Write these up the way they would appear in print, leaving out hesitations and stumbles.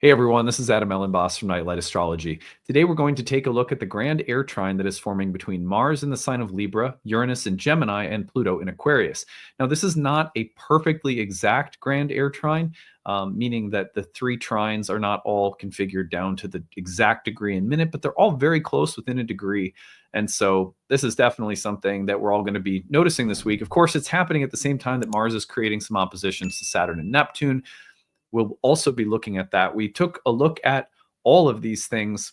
Hey everyone, this is Elenbaas from Nightlight Astrology. Today we're going to take a look at the Grand Air Trine that is forming between Mars in the sign of Libra, Uranus in Gemini, and Pluto in Aquarius. Now, this is not a perfectly exact Grand Air Trine, meaning that the three trines are not all configured down to the exact degree and minute, but they're all very close within a degree. And so this is definitely something that we're all going to be noticing this week. Of course, it's happening at the same time that Mars is creating some oppositions to Saturn and Neptune. We'll also be looking at that. We took a look at all of these things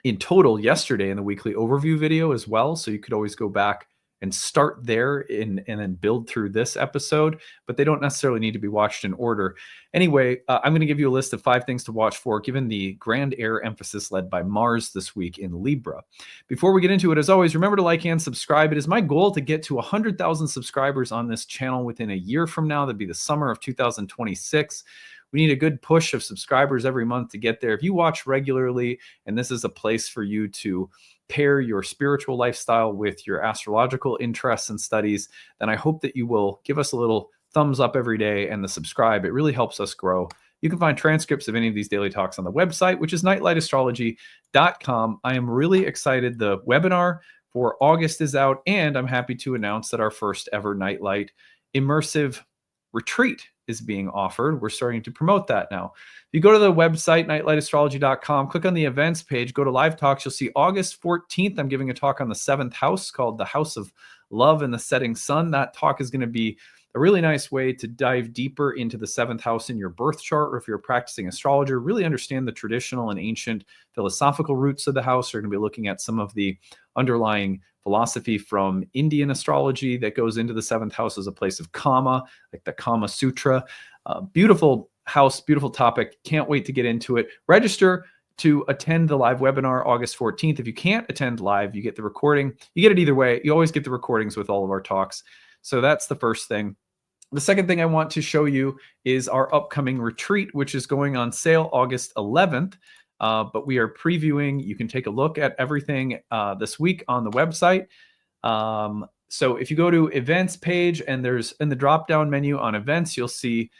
in total yesterday in the weekly overview video as well. So you could always go back and start there and then build through this episode, but they don't necessarily need to be watched in order. Anyway, I'm going to give you a list of 5 things to watch for, given the grand air emphasis led by Mars this week in Libra. Before we get into it, as always, remember to like and subscribe. It is my goal to get to 100,000 subscribers on this channel within a year from now. That'd be the summer of 2026. We need a good push of subscribers every month to get there. If you watch regularly and this is a place for you to pair your spiritual lifestyle with your astrological interests and studies, then I hope that you will give us a little thumbs up every day and the subscribe. It really helps us grow. You can find transcripts of any of these daily talks on the website, which is nightlightastrology.com. I am really excited. The webinar for August is out, and I'm happy to announce that our first ever Nightlight Immersive retreat is being offered. We're starting to promote that now. If you go to the website, nightlightastrology.com, click on the events page, go to live talks, you'll see August 14th, I'm giving a talk on the 7th house called the House of Love and the Setting Sun. That talk is going to be a really nice way to dive deeper into the 7th house in your birth chart, or if you're a practicing astrologer, really understand the traditional and ancient philosophical roots of the house. We're going to be looking at some of the underlying philosophy from Indian astrology that goes into the 7th house as a place of Kama, like the Kama Sutra. Beautiful house, beautiful topic. Can't wait to get into it. Register to attend the live webinar August 14th. If you can't attend live, you get the recording. You get it either way. You always get the recordings with all of our talks. So that's the first thing. The second thing I want to show you is our upcoming retreat, which is going on sale August 11th. But we are previewing. You can take a look at everything this week on the website. So if you go to events page and there's in the drop-down menu on events, you'll see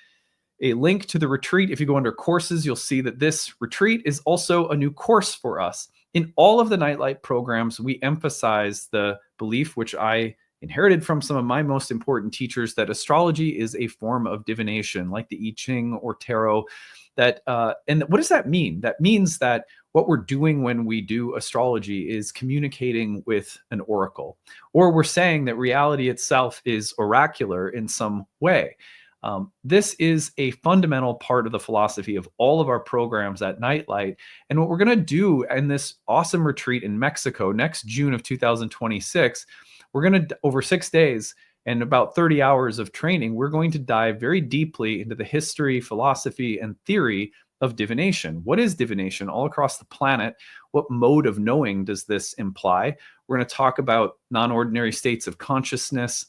a link to the retreat. If you go under courses, you'll see that this retreat is also a new course for us. In all of the Nightlight programs, we emphasize the belief, which I inherited from some of my most important teachers, that astrology is a form of divination, like the I Ching or tarot. And what does that mean? That means that what we're doing when we do astrology is communicating with an oracle, or we're saying that reality itself is oracular in some way. This is a fundamental part of the philosophy of all of our programs at Nightlight. And what we're going to do in this awesome retreat in Mexico next June of 2026, we're going to, over 6 days and about 30 hours of training, we're going to dive very deeply into the history, philosophy, and theory of divination. What is divination all across the planet? What mode of knowing does this imply? We're going to talk about non-ordinary states of consciousness,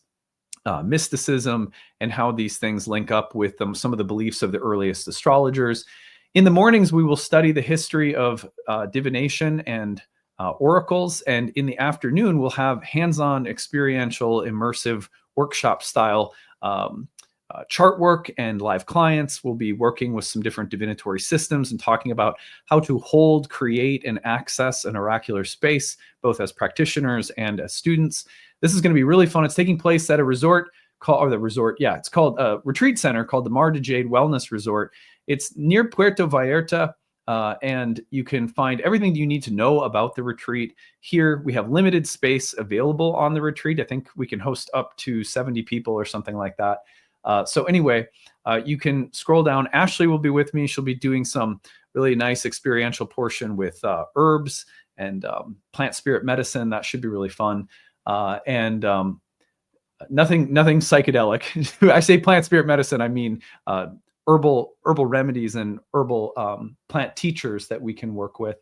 mysticism, and how these things link up with some of the beliefs of the earliest astrologers. In the mornings, we will study the history of divination and oracles, and in the afternoon we'll have hands-on, experiential, immersive workshop style chart work and live clients. We'll be working with some different divinatory systems and talking about how to hold, create, and access an oracular space, both as practitioners and as students. This is going to be really fun. It's taking place at a resort it's called a retreat center called the Mar de Jade Wellness Resort. It's near Puerto Vallarta. And you can find everything you need to know about the retreat here. We have limited space available on the retreat. I think we can host up to 70 people or something like that. So anyway, you can scroll down. Ashley will be with me. She'll be doing some really nice experiential portion with herbs and plant spirit medicine. That should be really fun. And nothing psychedelic. I say plant spirit medicine, I mean herbal remedies and herbal plant teachers that we can work with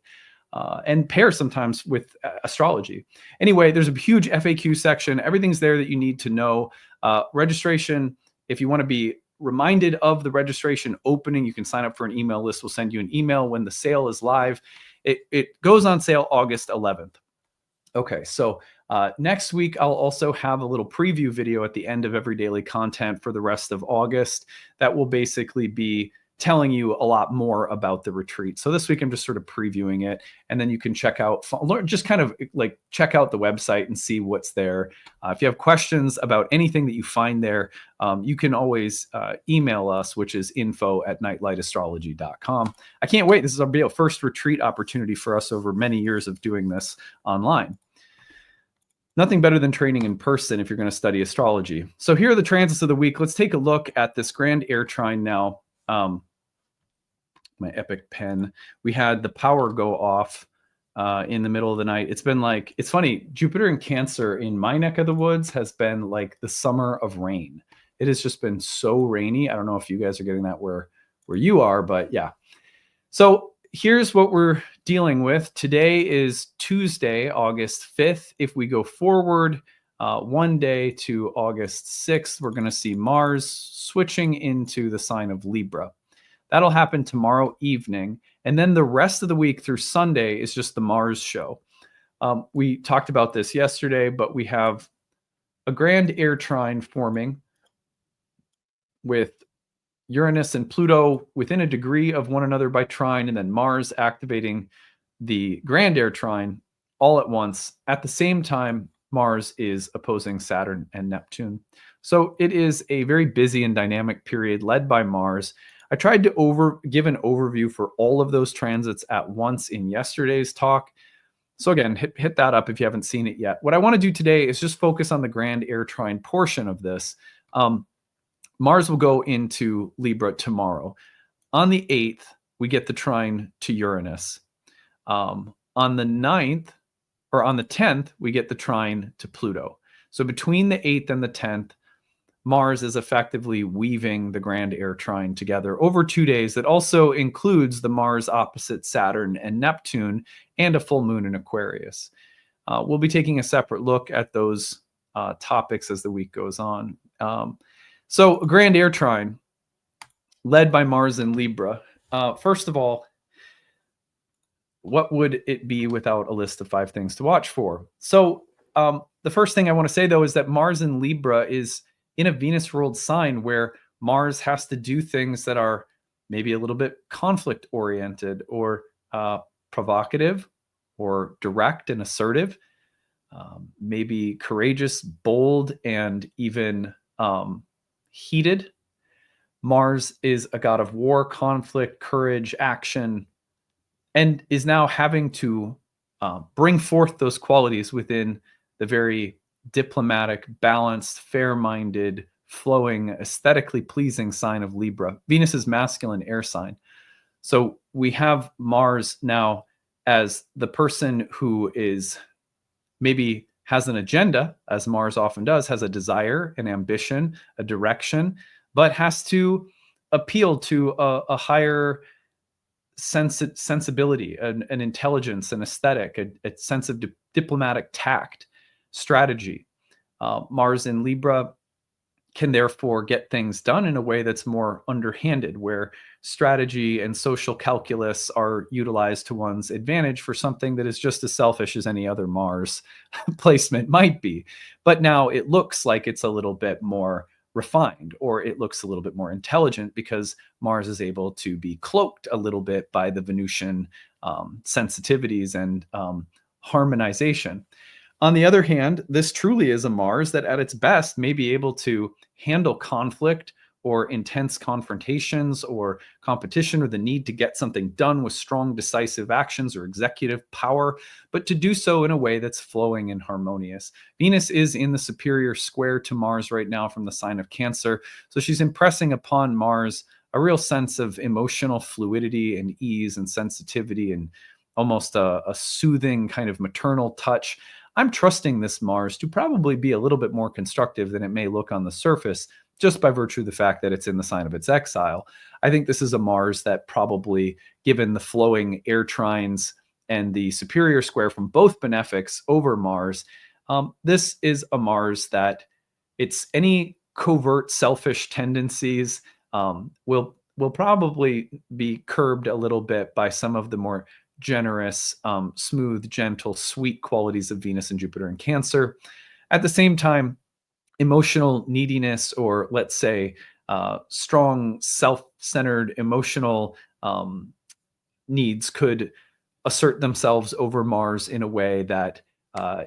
and pair sometimes with astrology. Anyway, there's a huge FAQ section. Everything's there that you need to know. Registration, if you want to be reminded of the registration opening, you can sign up for an email list. We'll send you an email when the sale is live. It goes on sale August 11th. Okay, so next week, I'll also have a little preview video at the end of every daily content for the rest of August. That will basically be telling you a lot more about the retreat. So this week I'm just sort of previewing it, and then you can check out, just kind of like check out the website and see what's there. If you have questions about anything that you find there, you can always email us, which is info@nightlightastrology.com. I can't wait. This is our first retreat opportunity for us over many years of doing this online. Nothing better than training in person if you're going to study astrology. So here are the transits of the week. Let's take a look at this Grand Air Trine now. My epic pen. We had the power go off in the middle of the night. It's been like, it's funny, Jupiter in Cancer in my neck of the woods has been like the summer of rain. It has just been so rainy. I don't know if you guys are getting that where you are, but yeah. So here's what we're dealing with. Today is Tuesday, August 5th. If we go forward one day to August 6th, we're going to see Mars switching into the sign of Libra. That'll happen tomorrow evening. And then the rest of the week through Sunday is just the Mars show. We talked about this yesterday, but we have a Grand Air Trine forming with Uranus and Pluto within a degree of one another by trine, and then Mars activating the Grand Air Trine all at once. At the same time, Mars is opposing Saturn and Neptune. So it is a very busy and dynamic period led by Mars. I tried to give an overview for all of those transits at once in yesterday's talk. So again, hit that up if you haven't seen it yet. What I want to do today is just focus on the Grand Air Trine portion of this. Mars will go into Libra tomorrow. On the 8th, we get the trine to Uranus. On the 9th, or on the 10th, we get the trine to Pluto. So between the 8th and the 10th, Mars is effectively weaving the Grand Air Trine together over 2 days. That also includes the Mars opposite Saturn and Neptune and a full moon in Aquarius. We'll be taking a separate look at those topics as the week goes on. So Grand Air Trine, led by Mars and Libra. First of all, what would it be without a list of 5 things to watch for? So the first thing I want to say, though, is that Mars in Libra is in a Venus ruled sign where Mars has to do things that are maybe a little bit conflict oriented or provocative or direct and assertive, maybe courageous, bold, and even heated. Mars is a god of war, conflict, courage, action, and is now having to bring forth those qualities within the very diplomatic, balanced, fair-minded, flowing, aesthetically pleasing sign of Libra. Venus is masculine air sign. So we have Mars now as the person who is maybe has an agenda, as Mars often does, has a desire, an ambition, a direction, but has to appeal to a higher sensibility, an intelligence, an aesthetic, a sense of diplomatic tact, strategy. Mars in Libra can therefore get things done in a way that's more underhanded, where strategy and social calculus are utilized to one's advantage for something that is just as selfish as any other Mars placement might be. But now it looks like it's a little bit more refined, or it looks a little bit more intelligent, because Mars is able to be cloaked a little bit by the Venusian sensitivities and harmonization. On the other hand, this truly is a Mars that at its best may be able to handle conflict or intense confrontations or competition, or the need to get something done with strong decisive actions or executive power, but to do so in a way that's flowing and harmonious. Venus is in the superior square to Mars right now from the sign of Cancer, so she's impressing upon Mars a real sense of emotional fluidity and ease and sensitivity and almost a soothing kind of maternal touch. I'm trusting this Mars to probably be a little bit more constructive than it may look on the surface, just by virtue of the fact that it's in the sign of its exile. I think this is a Mars that probably, given the flowing air trines and the superior square from both benefics over Mars, this is a Mars that it's any covert selfish tendencies will probably be curbed a little bit by some of the more generous, smooth, gentle, sweet qualities of Venus and Jupiter in Cancer. At the same time, emotional neediness, or let's say strong centered emotional needs could assert themselves over Mars in a way that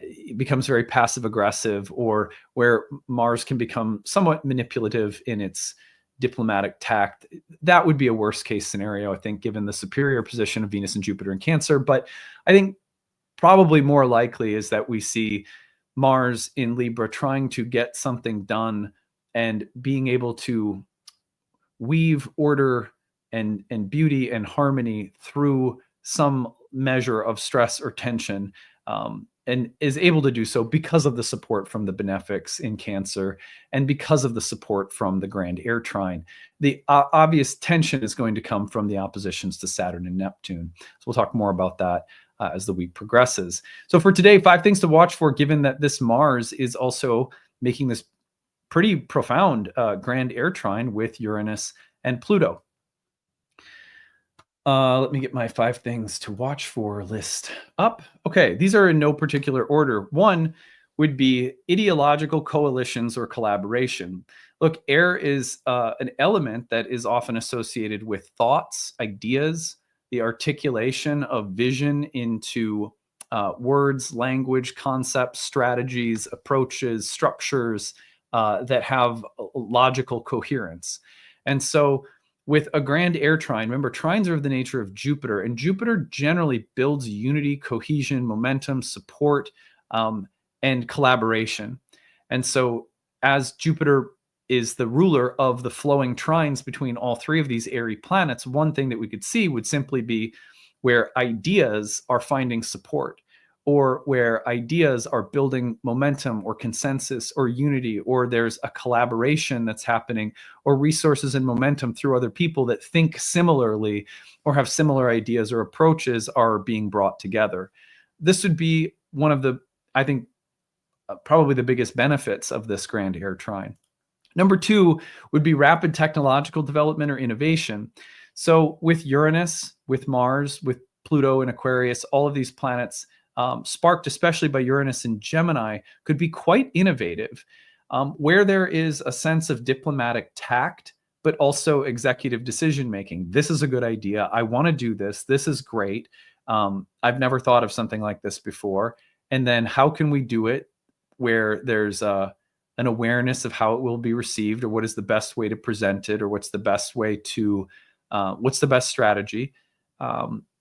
it becomes very passive aggressive, or where Mars can become somewhat manipulative in its diplomatic tact. That would be a worst case scenario, I think, given the superior position of Venus and Jupiter in Cancer. But I think probably more likely is that we see Mars in Libra trying to get something done and being able to weave order and beauty and harmony through some measure of stress or tension, and is able to do so because of the support from the benefics in Cancer and because of the support from the Grand Air Trine. The obvious tension is going to come from the oppositions to Saturn and Neptune. So we'll talk more about that as the week progresses. So for today, 5 things to watch for, given that this Mars is also making this pretty profound Grand Air Trine with Uranus and Pluto. Let me get my 5 things to watch for list up. Okay, these are in no particular order. 1 would be ideological coalitions or collaboration. Look, air is an element that is often associated with thoughts, ideas, the articulation of vision into words, language, concepts, strategies, approaches, structures that have logical coherence. And so with a Grand Air Trine, remember, trines are of the nature of Jupiter, and Jupiter generally builds unity, cohesion, momentum, support, and collaboration. And so as Jupiter is the ruler of the flowing trines between all 3 of these airy planets, one thing that we could see would simply be where ideas are finding support, or where ideas are building momentum or consensus or unity, or there's a collaboration that's happening, or resources and momentum through other people that think similarly or have similar ideas or approaches are being brought together. This would be one of the, I think, probably the biggest benefits of this Grand Air Trine. Number 2 would be rapid technological development or innovation. So with Uranus, with Mars, with Pluto and Aquarius, all of these planets sparked especially by Uranus and Gemini could be quite innovative, where there is a sense of diplomatic tact, but also executive decision making. This is a good idea. I want to do this. This is great. I've never thought of something like this before. And then how can we do it where there's an awareness of how it will be received, or what is the best way to present it, or what's the best way to, what's the best strategy?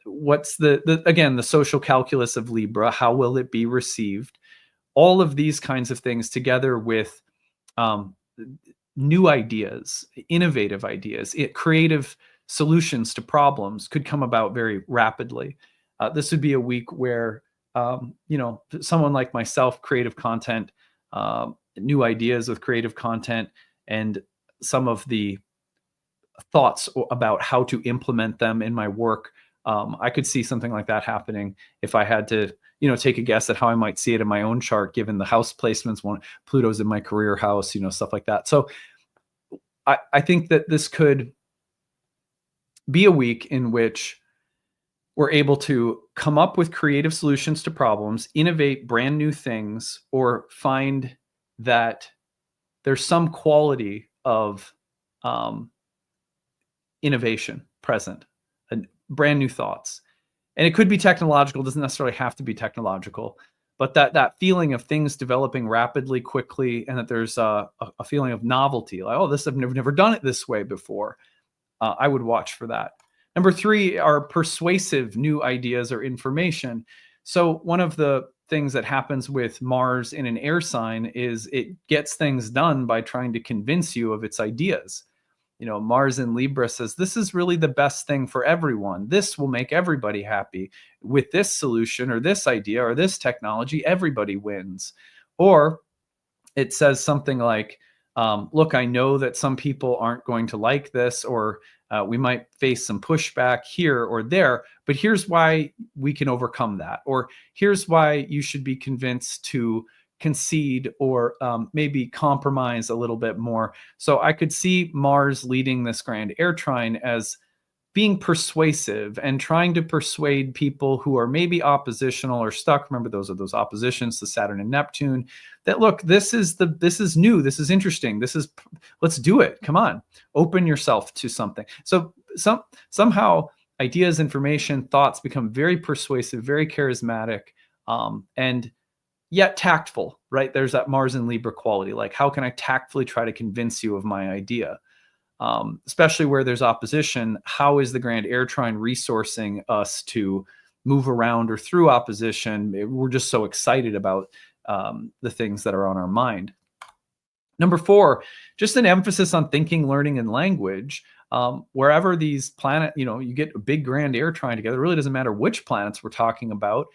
What's again, the social calculus of Libra, how will it be received? All of these kinds of things together with new ideas, innovative ideas, creative solutions to problems could come about very rapidly. This would be a week where, someone like myself, creative content, new ideas with creative content, and some of the thoughts about how to implement them in my work. I could see something like that happening if I had to, take a guess at how I might see it in my own chart, given the house placements. Pluto's in my career house, stuff like that. So I think that this could be a week in which we're able to come up with creative solutions to problems, innovate brand new things, or find that there's some quality of innovation present, and brand new thoughts. And it could be technological, doesn't necessarily have to be technological, but that feeling of things developing rapidly, quickly, and that there's a feeling of novelty, like, oh, I've never done it this way before. I would watch for that. Number 3 are persuasive new ideas or information. So one of the things that happens with Mars in an air sign is it gets things done by trying to convince you of its ideas. Mars in Libra says, this is really the best thing for everyone. This will make everybody happy. With this solution or this idea or this technology, everybody wins. Or it says something like, look, I know that some people aren't going to like this, or we might face some pushback here or there, but here's why we can overcome that. Or here's why you should be convinced to concede or maybe compromise a little bit more. So I could see Mars leading this Grand Air Trine as being persuasive and trying to persuade people who are maybe oppositional or stuck. Remember, those are those oppositions to Saturn and Neptune, that look, this is new, this is interesting, let's do it. Come on, open yourself to something. So somehow ideas, information, thoughts become very persuasive, very charismatic, and yet tactful, right? There's that Mars and Libra quality. Like, how can I tactfully try to convince you of my idea? Especially where there's opposition, how is the Grand Air Trine resourcing us to move around or through opposition? We're just so excited about the things that are on our mind. Number 4, just an emphasis on thinking, learning, and language. Wherever these planets, you get a big Grand Air Trine together, it really doesn't matter which planets we're talking about.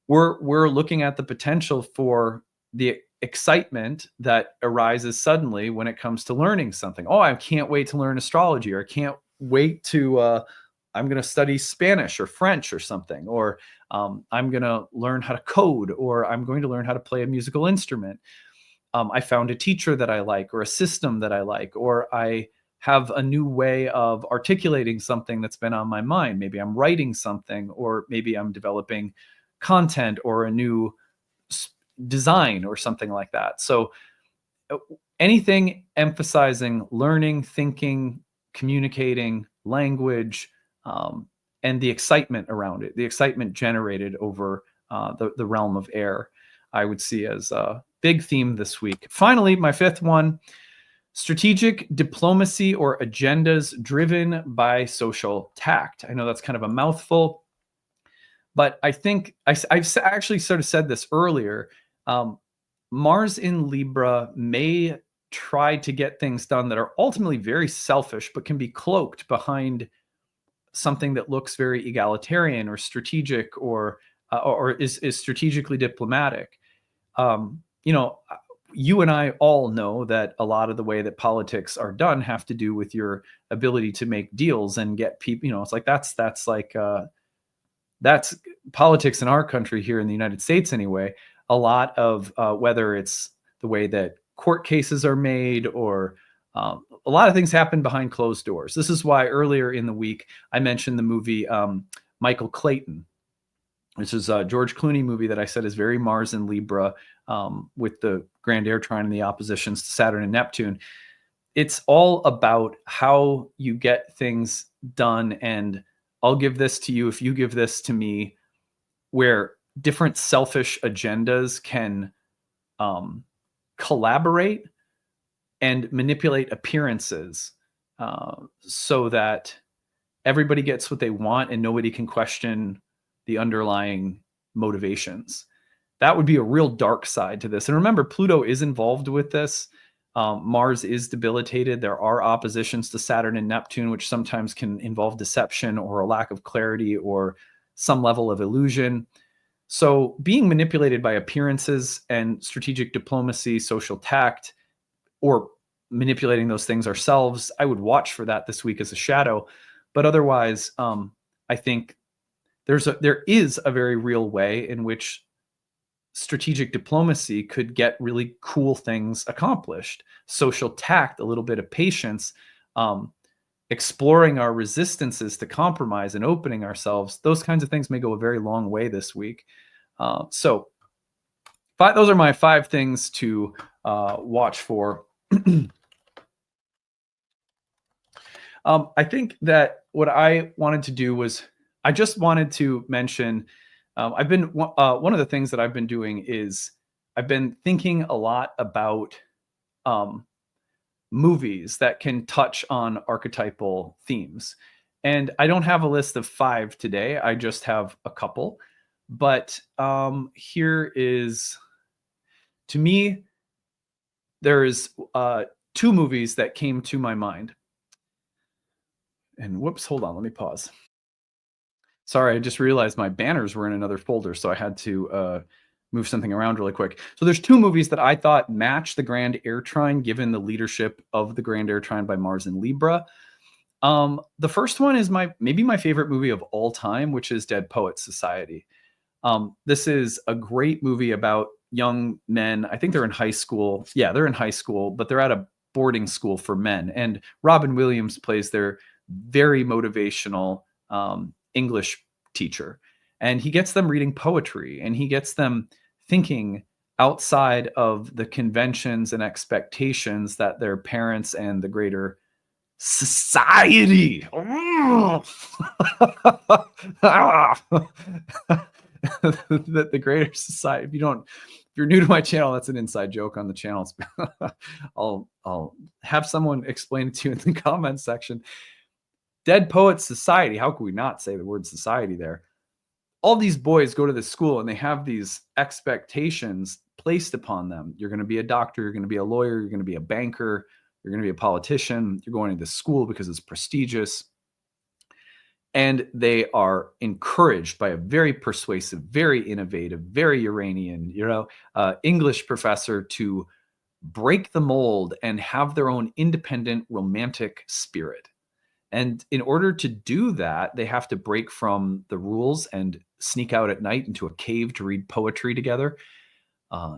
We're looking at the potential for the excitement that arises suddenly when it comes to learning something. Oh, I can't wait to learn astrology, or I can't wait to, I'm going to study Spanish or French or something, or I'm going to learn how to code, or I'm going to learn how to play a musical instrument. I found a teacher that I like, or a system that I like, or I have a new way of articulating something that's been on my mind. Maybe I'm writing something, or maybe I'm developing content or a new design or something like that. So anything emphasizing learning, thinking, communicating, language, and the excitement around it, the excitement generated over the realm of air, I would see as a big theme this week. Finally, my 5th one, strategic diplomacy or agendas driven by social tact. I know that's kind of a mouthful, but I think I've actually sort of said this earlier. Mars in Libra may try to get things done that are ultimately very selfish, but can be cloaked behind something that looks very egalitarian or strategic, or is strategically diplomatic. You and I all know that a lot of the way that politics are done have to do with your ability to make deals and get people. It's like that's politics in our country here in the United States anyway. A lot of whether it's the way that court cases are made, or a lot of things happen behind closed doors. This is why earlier in the week I mentioned the movie Michael Clayton, which is a George Clooney movie that I said is very Mars and Libra, with the Grand Air Trine and the oppositions to Saturn and Neptune. It's all about how you get things done, and I'll give this to you if you give this to me, where different selfish agendas can collaborate and manipulate appearances, so that everybody gets what they want and nobody can question the underlying motivations. That would be a real dark side to this. And remember, Pluto is involved with this. Mars is debilitated. There are oppositions to Saturn and Neptune, which sometimes can involve deception or a lack of clarity or some level of illusion. So being manipulated by appearances and strategic diplomacy, social tact, or manipulating those things ourselves, I would watch for that this week as a shadow. But otherwise, I think there is a very real way in which strategic diplomacy could get really cool things accomplished. Social tact, a little bit of patience, exploring our resistances to compromise and opening ourselves, those kinds of things may go a very long way this week. So those are my 5 things to watch for. I think that what I wanted to do was, I just wanted to mention, I've been, one of the things that I've been doing is I've been thinking a lot about movies that can touch on archetypal themes. And I don't have a list of 5 today. I just have a couple. But here is, to me, there is 2 movies that came to my mind. And whoops, hold on, let me pause. Sorry, I just realized my banners were in another folder, so I had to move something around really quick. So there's 2 movies that I thought match the Grand Air Trine, given the leadership of the Grand Air Trine by Mars and Libra. The first one is maybe my favorite movie of all time, which is Dead Poets Society. This is a great movie about young men. I think they're in high school. Yeah, they're in high school, but they're at a boarding school for men. And Robin Williams plays their very motivational English teacher. And he gets them reading poetry, and he gets them thinking outside of the conventions and expectations that their parents and the greater society that the greater society, if you're new to my channel, that's an inside joke on the channel. I'll have someone explain it to you in the comments section. Dead Poets Society, how could we not say the word society there? All these boys go to this school and they have these expectations placed upon them. You're going to be a doctor, you're going to be a lawyer, you're going to be a banker, you're going to be a politician, you're going to this school because it's prestigious. And they are encouraged by a very persuasive, very innovative, very Uranian, English professor to break the mold and have their own independent romantic spirit. And in order to do that, they have to break from the rules and sneak out at night into a cave to read poetry together.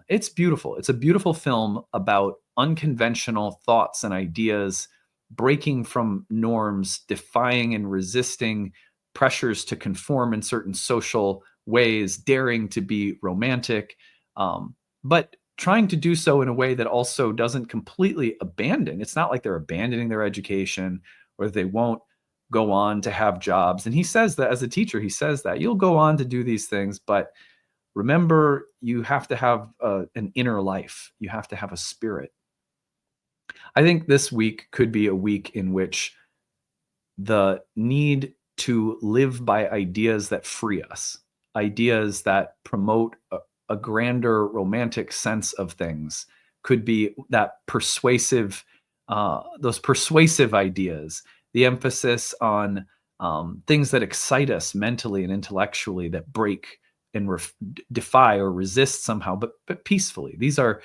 It's beautiful. It's a beautiful film about unconventional thoughts and ideas, breaking from norms, defying and resisting pressures to conform in certain social ways, daring to be romantic, but trying to do so in a way that also doesn't completely abandon. It's not like they're abandoning their education or they won't go on to have jobs. And he says that as a teacher, he says that you'll go on to do these things, but remember, you have to have an inner life. You have to have a spirit. I think this week could be a week in which the need to live by ideas that free us, ideas that promote a grander romantic sense of things, could be that persuasive, those persuasive ideas, the emphasis on things that excite us mentally and intellectually, that break and defy or resist somehow, but peacefully. These are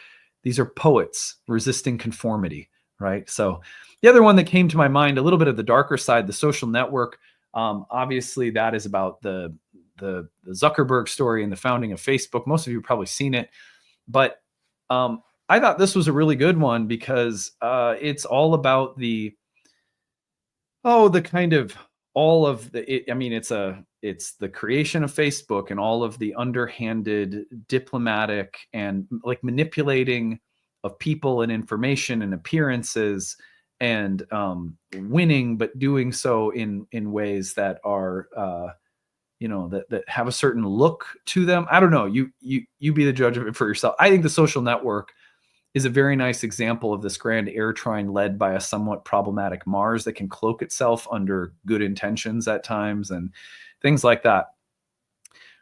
poets resisting conformity, right? So the other one that came to my mind, a little bit of the darker side, The Social Network. Obviously, that is about the Zuckerberg story and the founding of Facebook. Most of you have probably seen it, but I thought this was a really good one because it's all about it's the creation of Facebook and all of the underhanded diplomatic and like manipulating of people and information and appearances, and winning, but doing so in ways that are that have a certain look to them. I don't know. You be the judge of it for yourself. I think The Social Network is a very nice example of this Grand Air Trine led by a somewhat problematic Mars that can cloak itself under good intentions at times and things like that.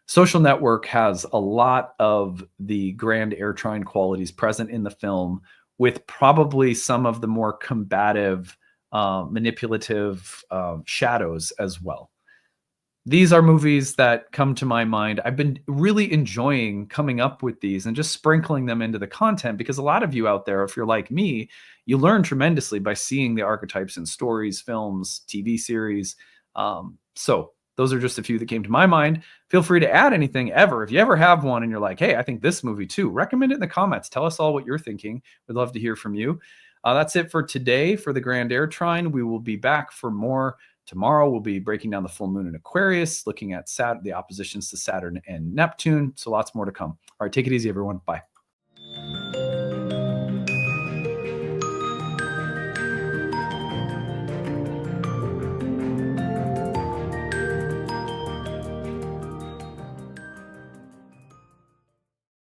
Social Network has a lot of the Grand Air Trine qualities present in the film, with probably some of the more combative, manipulative shadows as well. These are movies that come to my mind. I've been really enjoying coming up with these and just sprinkling them into the content, because a lot of you out there, if you're like me, you learn tremendously by seeing the archetypes in stories, films, TV series. So those are just a few that came to my mind. Feel free to add anything ever. If you ever have one and you're like, hey, I think this movie too, recommend it in the comments. Tell us all what you're thinking. We'd love to hear from you. That's it for today for the Grand Air Trine. We will be back for more tomorrow. We'll be breaking down the full moon in Aquarius, looking at the oppositions to Saturn and Neptune. So lots more to come. All right, take it easy, everyone. Bye.